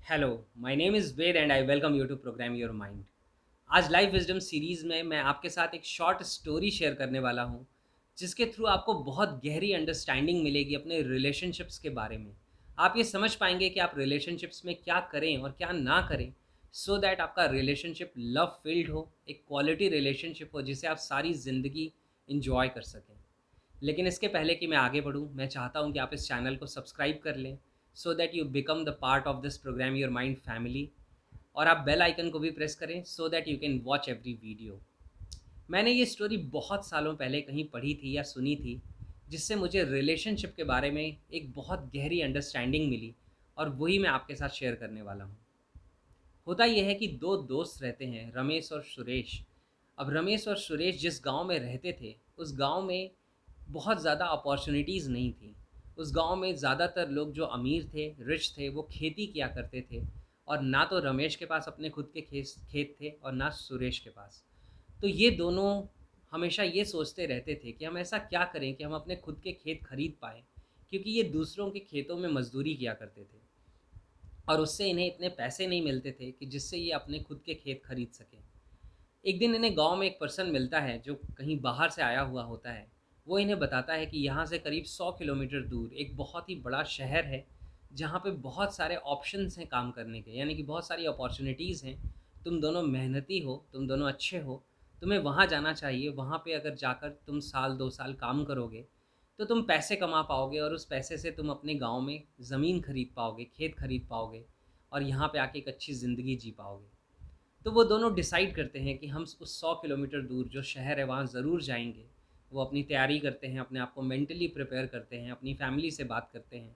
Hello, my name is Ved and I welcome you to program your mind. आज life wisdom series में मैं आपके साथ एक शॉर्ट स्टोरी शेयर करने वाला हूँ, जिसके थ्रू आपको बहुत गहरी अंडरस्टैंडिंग मिलेगी अपने रिलेशनशिप्स के बारे में। आप ये समझ पाएँगे कि आप रिलेशनशिप्स में क्या करें और क्या ना करें, सो दैट आपका रिलेशनशिप लव फ़िल्ड हो, एक क्वालिटी रिलेशनशिप हो जिसे आप सारी ज़िंदगी एन्जॉय कर सकें। लेकिन इसके पहले कि मैं आगे बढ़ूँ, मैं चाहता हूँ कि आप इस चैनल को सब्सक्राइब कर लें, so that you become the part of this programme your mind family. और आप बेल आइकन को भी प्रेस करें so that you can watch every video. मैंने ये स्टोरी बहुत सालों पहले कहीं पढ़ी थी या सुनी थी, जिससे मुझे रिलेशनशिप के बारे में एक बहुत गहरी अंडरस्टैंडिंग मिली, और वही मैं आपके साथ शेयर करने वाला हूँ। होता यह है कि दो दोस्त रहते हैं, रमेश और सुरेश। अब रमेश और सुरेश जिस गांव में रहते थे, उस गांव में बहुत ज़्यादा अपॉर्चुनिटीज़ नहीं थी। उस गांव में ज़्यादातर लोग जो अमीर थे, रिच थे, वो खेती किया करते थे। और ना तो रमेश के पास अपने खुद के खेत खेत थे और ना सुरेश के पास। तो ये दोनों हमेशा ये सोचते रहते थे कि हम ऐसा क्या करें कि हम अपने खुद के खेत खरीद पाएँ, क्योंकि ये दूसरों के खेतों में मज़दूरी किया करते थे और उससे इन्हें इतने पैसे नहीं मिलते थे कि जिससे ये अपने खुद के खेत खरीद सकें। एक दिन इन्हें गाँव में एक पर्सन मिलता है जो कहीं बाहर से आया हुआ होता है। वो इन्हें बताता है कि यहाँ से करीब 100 किलोमीटर दूर एक बहुत ही बड़ा शहर है, जहाँ पे बहुत सारे ऑप्शंस हैं काम करने के, यानी कि बहुत सारी अपॉर्च्युनिटीज़ हैं। तुम दोनों मेहनती हो, तुम दोनों अच्छे हो, तुम्हें वहाँ जाना चाहिए। वहाँ पे अगर जाकर तुम साल 2 साल काम करोगे, तो तुम पैसे कमा पाओगे और उस पैसे से तुम अपने गाँव में ज़मीन खरीद पाओगे, खेत खरीद पाओगे और यहाँ पे आके एक अच्छी ज़िंदगी जी पाओगे। तो वो दोनों डिसाइड करते हैं कि हम उस 100 किलोमीटर दूर जो शहर है वहाँ ज़रूर जाएँगे। वो अपनी तैयारी करते हैं, अपने आप को मेंटली प्रिपेयर करते हैं, अपनी फैमिली से बात करते हैं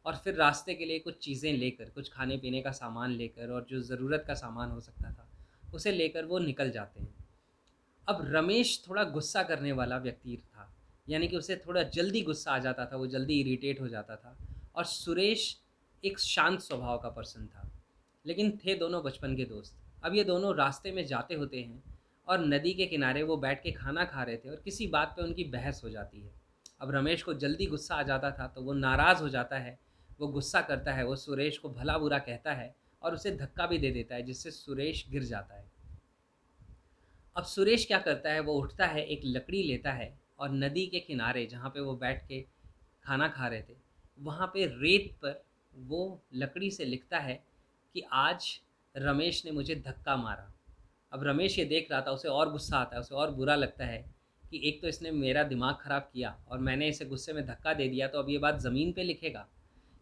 और फिर रास्ते के लिए कुछ चीज़ें लेकर, कुछ खाने-पीने का सामान लेकर और जो ज़रूरत का सामान हो सकता था, उसे लेकर वो निकल जाते हैं। अब रमेश थोड़ा गुस्सा करने वाला व्यक्ति था, यानी कि उसे थोड़ा जल्दी गुस्सा आ जाता था, वो जल्दी इरिटेट हो जाता था। और सुरेश एक शांत स्वभाव का पर्सन था, लेकिन थे दोनों बचपन के दोस्त। अब ये दोनों रास्ते में जाते होते हैं और नदी के किनारे वो बैठ के खाना खा रहे थे और किसी बात पे उनकी बहस हो जाती है। अब रमेश को जल्दी गुस्सा आ जाता था, तो वो नाराज़ हो जाता है, वो गुस्सा करता है, वो सुरेश को भला-बुरा कहता है और उसे धक्का भी दे देता है, जिससे सुरेश गिर जाता है। अब सुरेश क्या करता है, वो उठता है, एक लकड़ी लेता है और नदी के किनारे जहाँ पे वो बैठ के खाना खा रहे थे, वहाँ पे रेत पर वो लकड़ी से लिखता है कि आज रमेश ने मुझे धक्का मारा। अब रमेश ये देख रहा था, उसे और गुस्सा आता है, उसे और बुरा लगता है कि एक तो इसने मेरा दिमाग ख़राब किया और मैंने इसे गुस्से में धक्का दे दिया, तो अब ये बात ज़मीन पे लिखेगा।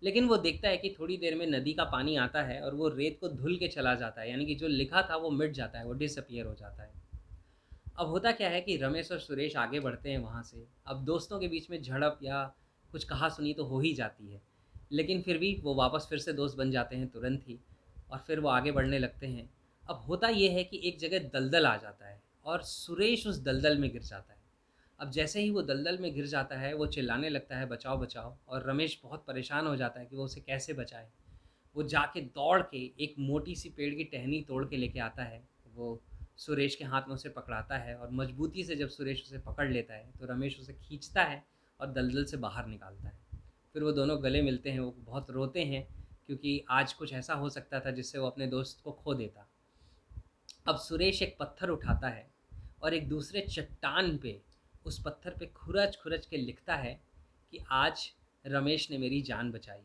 लेकिन वो देखता है कि थोड़ी देर में नदी का पानी आता है और वो रेत को धुल के चला जाता है, यानी कि जो लिखा था वो मिट जाता है, वो डिसअपीयर हो जाता है। अब होता क्या है कि रमेश और सुरेश आगे बढ़ते हैं वहाँ से। अब दोस्तों के बीच में झड़प या कुछ कहा-सुनी तो हो ही जाती है। लेकिन फिर भी वो वापस फिर से दोस्त बन जाते हैं तुरंत ही और फिर वो आगे बढ़ने लगते हैं। अब होता ये है कि एक जगह दलदल आ जाता है और सुरेश उस दलदल में गिर जाता है। अब जैसे ही वो दलदल में गिर जाता है, वो चिल्लाने लगता है, बचाओ, बचाओ, और रमेश बहुत परेशान हो जाता है कि वो उसे कैसे बचाए। वो जाके दौड़ के एक मोटी-सी पेड़ की टहनी तोड़ के लेके आता है। वो सुरेश के हाथ में उसे पकड़ाता है और मजबूती से जब सुरेश उसे पकड़ लेता है, तो रमेश उसे खींचता है और दलदल से बाहर निकालता है। फिर वो दोनों गले मिलते हैं, वो बहुत रोते हैं, क्योंकि आज कुछ ऐसा हो सकता था जिससे वो अपने दोस्त को खो देता। अब सुरेश एक पत्थर उठाता है और एक दूसरे चट्टान पे, उस पत्थर पे खुरच-खुरच के लिखता है कि आज रमेश ने मेरी जान बचाई।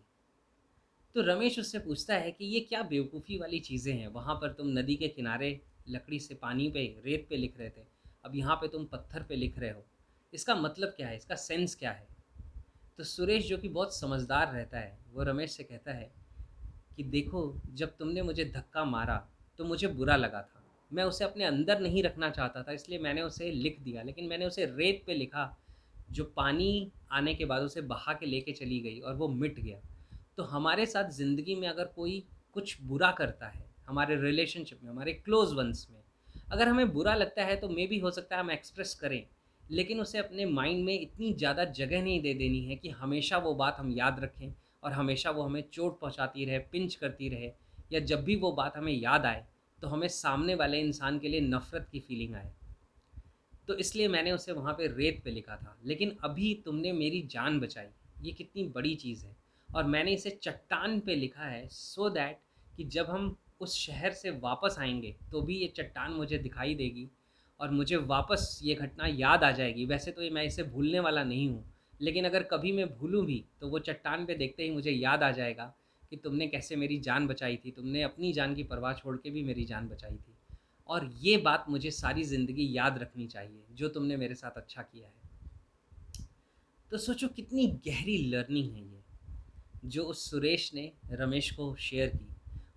तो रमेश उससे पूछता है कि ये क्या बेवकूफ़ी वाली चीज़ें हैं, वहाँ पर तुम नदी के किनारे लकड़ी से पानी पे, रेत पे लिख रहे थे, अब यहाँ पे तुम पत्थर पे लिख रहे हो, इसका मतलब क्या है, इसका सेंस क्या है? तो सुरेश, जो कि बहुत समझदार रहता है, वो रमेश से कहता है कि देखो, जब तुमने मुझे धक्का मारा तो मुझे बुरा लगा था। मैं उसे अपने अंदर नहीं रखना चाहता था, इसलिए मैंने उसे लिख दिया, लेकिन मैंने उसे रेत पे लिखा, जो पानी आने के बाद उसे बहा के लेके चली गई और वो मिट गया। तो हमारे साथ ज़िंदगी में अगर कोई कुछ बुरा करता है, हमारे रिलेशनशिप में, हमारे क्लोज़ वन्स में, अगर हमें बुरा लगता है तो मेबी हो सकता है हम एक्सप्रेस करें, लेकिन उसे अपने माइंड में इतनी ज़्यादा जगह नहीं दे देनी है कि हमेशा वो बात हम याद रखें और हमेशा वो हमें चोट पहुँचाती रहे, पिंच करती रहे, या जब भी वो बात हमें याद आए, तो हमें सामने वाले इंसान के लिए नफ़रत की फ़ीलिंग आए। तो इसलिए मैंने उसे वहाँ पे रेत पे लिखा था, लेकिन अभी तुमने मेरी जान बचाई, ये कितनी बड़ी चीज़ है। और मैंने इसे चट्टान पे लिखा है, सो दैट कि जब हम उस शहर से वापस आएँगे, तो भी ये चट्टान मुझे दिखाई देगी और मुझे वापस ये घटना याद आ जाएगी। वैसे तो ये मैं इसे भूलने वाला नहीं हूँ, लेकिन अगर कभी मैं भूलूँ भी, तो वो चट्टान पे देखते ही मुझे याद आ जाएगा कि तुमने कैसे मेरी जान बचाई थी, तुमने अपनी जान की परवाह छोड़ के भी मेरी जान बचाई थी। और ये बात मुझे सारी ज़िंदगी याद रखनी चाहिए, जो तुमने मेरे साथ अच्छा किया है। तो सोचो कितनी गहरी लर्निंग है ये, जो उस सुरेश ने रमेश को शेयर की।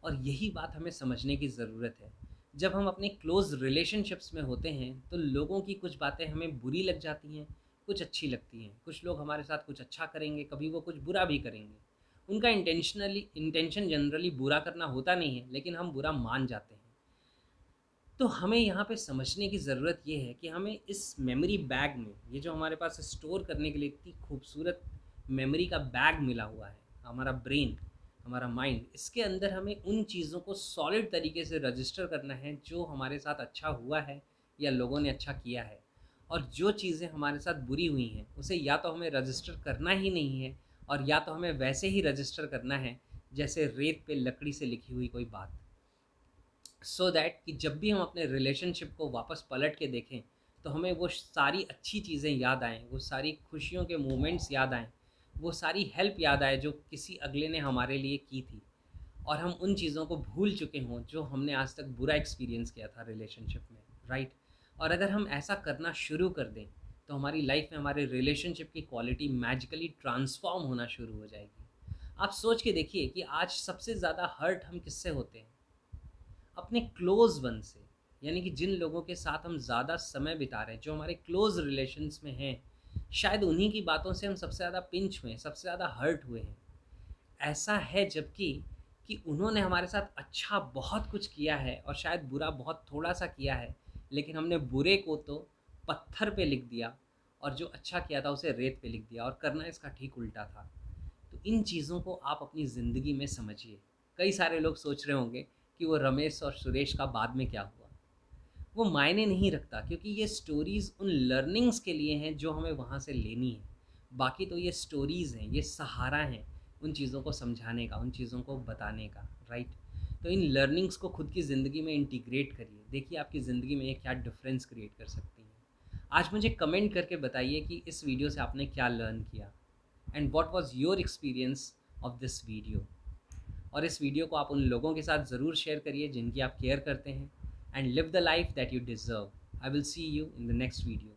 और यही बात हमें समझने की ज़रूरत है। जब हम अपने क्लोज़ रिलेशनशिप्स में होते हैं, तो लोगों की कुछ बातें हमें बुरी लग जाती हैं, कुछ अच्छी लगती हैं। कुछ लोग हमारे साथ कुछ अच्छा करेंगे, कभी वो कुछ बुरा भी करेंगे। उनका इंटेंशन जनरली बुरा करना होता नहीं है, लेकिन हम बुरा मान जाते हैं। तो हमें यहाँ पे समझने की ज़रूरत ये है कि हमें इस मेमोरी बैग में, ये जो हमारे पास स्टोर करने के लिए इतनी खूबसूरत मेमोरी का बैग मिला हुआ है, हमारा ब्रेन, हमारा माइंड, इसके अंदर हमें उन चीज़ों को सॉलिड तरीके से रजिस्टर करना है जो हमारे साथ अच्छा हुआ है या लोगों ने अच्छा किया है। और जो चीज़ें हमारे साथ बुरी हुई हैं, उसे या तो हमें रजिस्टर करना ही नहीं है, और या तो हमें वैसे ही रजिस्टर करना है जैसे रेत पे लकड़ी से लिखी हुई कोई बात। सो दैट कि जब भी हम अपने रिलेशनशिप को वापस पलट के देखें, तो हमें वो सारी अच्छी चीज़ें याद आएँ, वो सारी खुशियों के मोमेंट्स याद आएँ, वो सारी हेल्प याद आए जो किसी अगले ने हमारे लिए की थी, और हम उन चीज़ों को भूल चुके हों जो हमने आज तक बुरा एक्सपीरियंस किया था रिलेशनशिप में, राइट? और अगर हम ऐसा करना शुरू कर दें, तो हमारी लाइफ में हमारे रिलेशनशिप की क्वालिटी मैजिकली ट्रांसफॉर्म होना शुरू हो जाएगी। आप सोच के देखिए कि आज सबसे ज़्यादा हर्ट हम किससे होते हैं? अपने क्लोज़ वन से। यानी कि जिन लोगों के साथ हम ज़्यादा समय बिता रहे हैं, जो हमारे क्लोज़ रिलेशंस में हैं, शायद उन्हीं की बातों से हम सबसे ज़्यादा पिंच हुए हैं, सबसे ज़्यादा हर्ट हुए हैं। ऐसा है जबकि कि उन्होंने हमारे साथ अच्छा बहुत कुछ किया है और शायद बुरा बहुत थोड़ा-सा किया है, लेकिन हमने बुरे को तो पत्थर पे लिख दिया और जो अच्छा किया था उसे रेत पे लिख दिया, और करना इसका ठीक उल्टा था। तो इन चीज़ों को आप अपनी ज़िंदगी में समझिए। कई सारे लोग सोच रहे होंगे कि वो रमेश और सुरेश का बाद में क्या हुआ? वो मायने नहीं रखता, क्योंकि ये स्टोरीज़ उन लर्निंग्स के लिए हैं जो हमें वहाँ से लेनी है। बाकी तो ये स्टोरीज़ हैं, ये सहारा हैं उन चीज़ों को समझाने का, उन चीज़ों को बताने का, राइट? तो इन लर्निंग्स को खुद की ज़िंदगी में इंटीग्रेट करिए। देखिए आपकी ज़िंदगी में ये क्या डिफ़रेंस क्रिएट कर सकती हैं। आज मुझे कमेंट करके बताइए कि इस वीडियो से आपने क्या लर्न किया, and what was your experience of this video. और इस वीडियो को आप उन लोगों के साथ ज़रूर शेयर करिए जिनकी आप केयर करते हैं, and live the life that you deserve. I will see you in the next video.